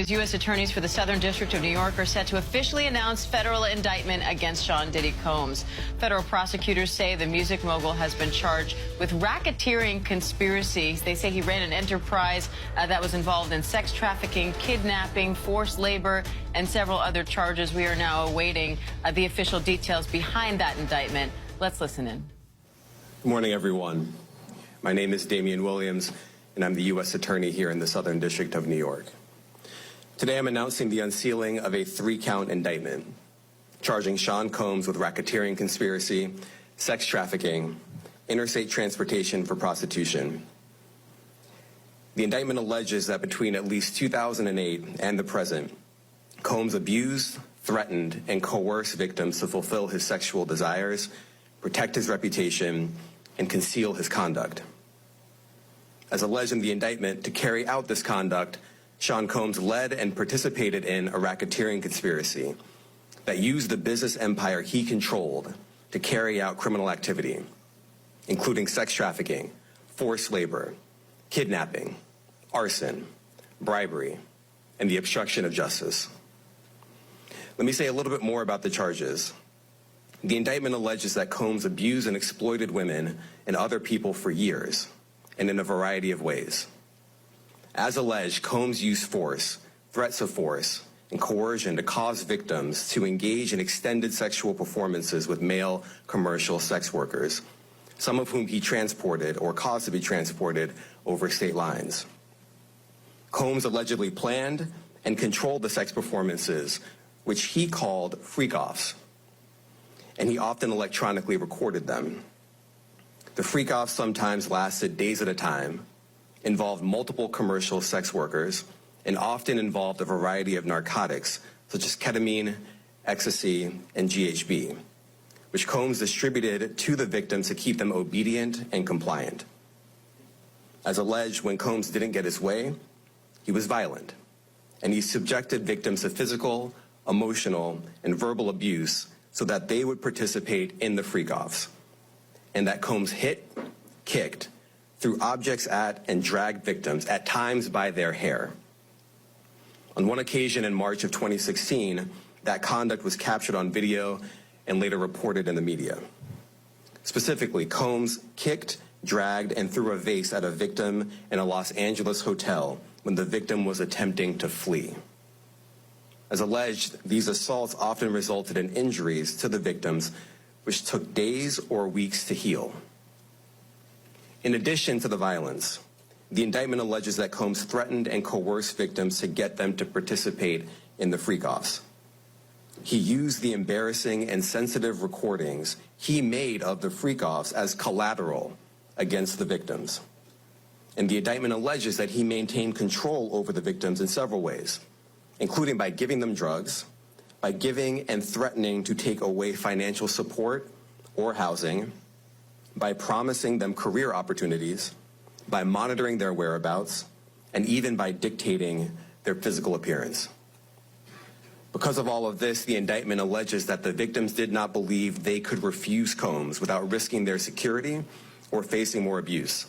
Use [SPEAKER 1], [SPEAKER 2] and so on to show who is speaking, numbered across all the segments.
[SPEAKER 1] news. U.S. attorneys for the Southern District of New York are set to officially announce federal indictment against Sean Diddy Combs. Federal prosecutors say the music mogul has been charged with racketeering conspiracy. They say he ran an enterprise that was involved in sex trafficking, kidnapping, forced labor, and several other charges. We are now awaiting the official details behind that indictment. Let's listen in.
[SPEAKER 2] Good morning, everyone. My name is Damian Williams, and I'm the U.S. Attorney here in the Southern District of New York. Today I'm announcing the unsealing of a 3-count indictment charging Sean Combs with racketeering conspiracy, sex trafficking, interstate transportation for prostitution. The indictment alleges that between at least 2008 and the present, Combs abused, threatened, and coerced victims to fulfill his sexual desires, protect his reputation, and conceal his conduct. As alleged in the indictment, to carry out this conduct, Sean Combs led and participated in a racketeering conspiracy that used the business empire he controlled to carry out criminal activity, including sex trafficking, forced labor, kidnapping, arson, bribery, and the obstruction of justice. Let me say a little bit more about the charges. The indictment alleges that Combs abused and exploited women and other people for years, and in a variety of ways. As alleged, Combs used force, threats of force, and coercion to cause victims to engage in extended sexual performances with male commercial sex workers, some of whom he transported or caused to be transported over state lines. Combs allegedly planned and controlled the sex performances, which he called freak-offs, and he often electronically recorded them. The freak-offs sometimes lasted days at a time, involved multiple commercial sex workers, and often involved a variety of narcotics, such as ketamine, ecstasy, and GHB, which Combs distributed to the victims to keep them obedient and compliant. As alleged, when Combs didn't get his way, he was violent, and he subjected victims to physical, emotional, and verbal abuse so that they would participate in the freak-offs, and that Combs hit, kicked, threw objects at, and dragged victims, at times by their hair. On one occasion in March of 2016, that conduct was captured on video and later reported in the media. Specifically, Combs kicked, dragged, and threw a vase at a victim in a Los Angeles hotel when the victim was attempting to flee. As alleged, these assaults often resulted in injuries to the victims, which took days or weeks to heal. In addition to the violence, the indictment alleges that Combs threatened and coerced victims to get them to participate in the freak-offs. He used the embarrassing and sensitive recordings he made of the freak-offs as collateral against the victims. And the indictment alleges that he maintained control over the victims in several ways, including by giving them drugs, by giving and threatening to take away financial support or housing, by promising them career opportunities, by monitoring their whereabouts, and even by dictating their physical appearance. Because of all of this, the indictment alleges that the victims did not believe they could refuse Combs without risking their security or facing more abuse.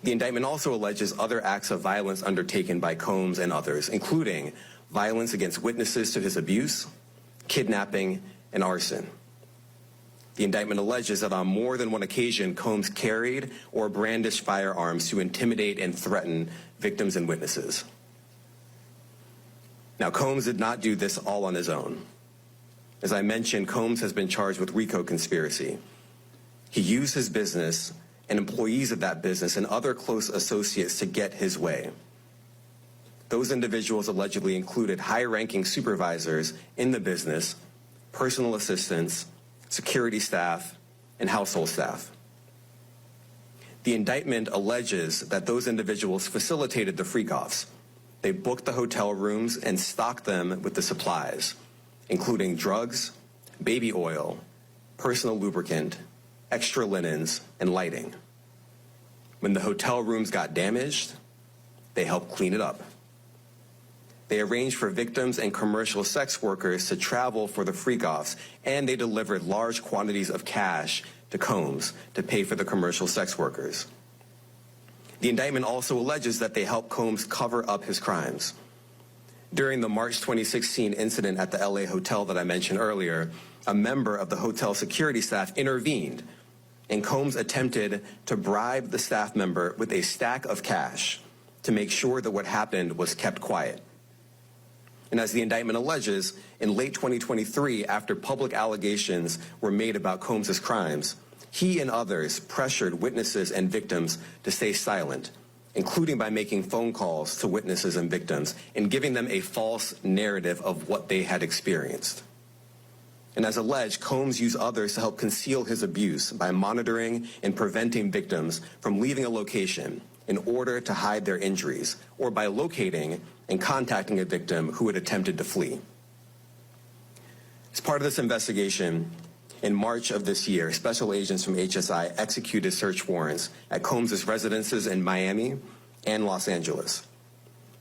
[SPEAKER 2] The indictment also alleges other acts of violence undertaken by Combs and others, including violence against witnesses to his abuse, kidnapping, and arson. The indictment alleges that on more than one occasion, Combs carried or brandished firearms to intimidate and threaten victims and witnesses. Now, Combs did not do this all on his own. As I mentioned, Combs has been charged with RICO conspiracy. He used his business and employees of that business and other close associates to get his way. Those individuals allegedly included high-ranking supervisors in the business, personal assistants, security staff, and household staff. The indictment alleges that those individuals facilitated the freak-offs. They booked the hotel rooms and stocked them with the supplies, including drugs, baby oil, personal lubricant, extra linens, and lighting. When the hotel rooms got damaged, they helped clean it up. They arranged for victims and commercial sex workers to travel for the freak-offs, and they delivered large quantities of cash to Combs to pay for the commercial sex workers. The indictment also alleges that they helped Combs cover up his crimes. During the March 2016 incident at the LA hotel that I mentioned earlier, a member of the hotel security staff intervened, and Combs attempted to bribe the staff member with a stack of cash to make sure that what happened was kept quiet. And as the indictment alleges, in late 2023, after public allegations were made about Combs' crimes, he and others pressured witnesses and victims to stay silent, including by making phone calls to witnesses and victims and giving them a false narrative of what they had experienced. And as alleged, Combs used others to help conceal his abuse by monitoring and preventing victims from leaving a location in order to hide their injuries, or by locating and contacting a victim who had attempted to flee. As part of this investigation, in March of this year, special agents from HSI executed search warrants at Combs' residences in Miami and Los Angeles.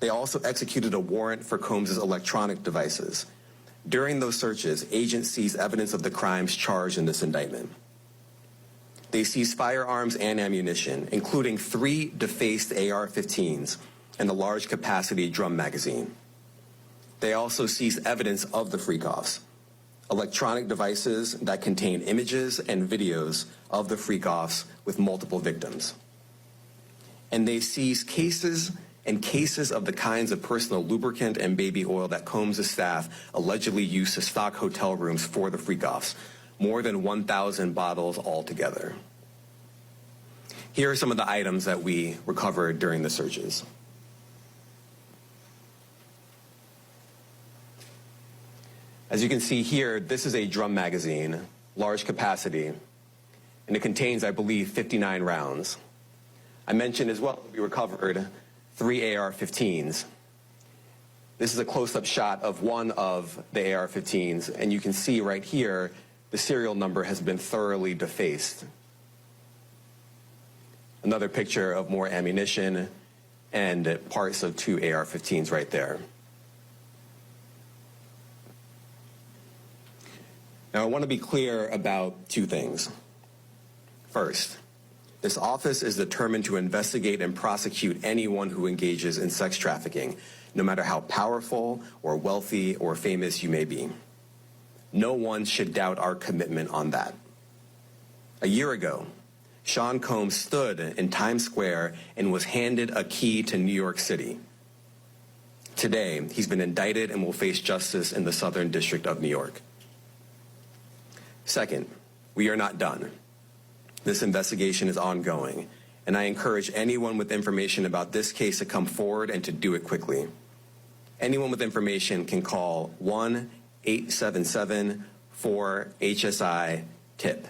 [SPEAKER 2] They also executed a warrant for Combs' electronic devices. During those searches, agents seized evidence of the crimes charged in this indictment. They seized firearms and ammunition, including 3 defaced AR-15s and a large capacity drum magazine. They also seized evidence of the freak-offs, electronic devices that contain images and videos of the freak-offs with multiple victims. And they seized cases and cases of the kinds of personal lubricant and baby oil that Combs' staff allegedly used to stock hotel rooms for the freak-offs, more than 1,000 bottles altogether. Here are some of the items that we recovered during the searches. As you can see here, this is a drum magazine, large capacity, and it contains, I believe, 59 rounds. I mentioned as well we recovered 3 AR-15s. This is a close-up shot of one of the AR-15s, and you can see right here the serial number has been thoroughly defaced. Another picture of more ammunition and parts of 2 AR-15s right there. Now, I want to be clear about 2 things. First, this office is determined to investigate and prosecute anyone who engages in sex trafficking, no matter how powerful or wealthy or famous you may be. No one should doubt our commitment on that. A year ago, Sean Combs stood in Times Square and was handed a key to New York City. Today, he's been indicted and will face justice in the Southern District of New York. Second, we are not done. This investigation is ongoing, and I encourage anyone with information about this case to come forward and to do it quickly. Anyone with information can call 1-877-4-HSI-TIP.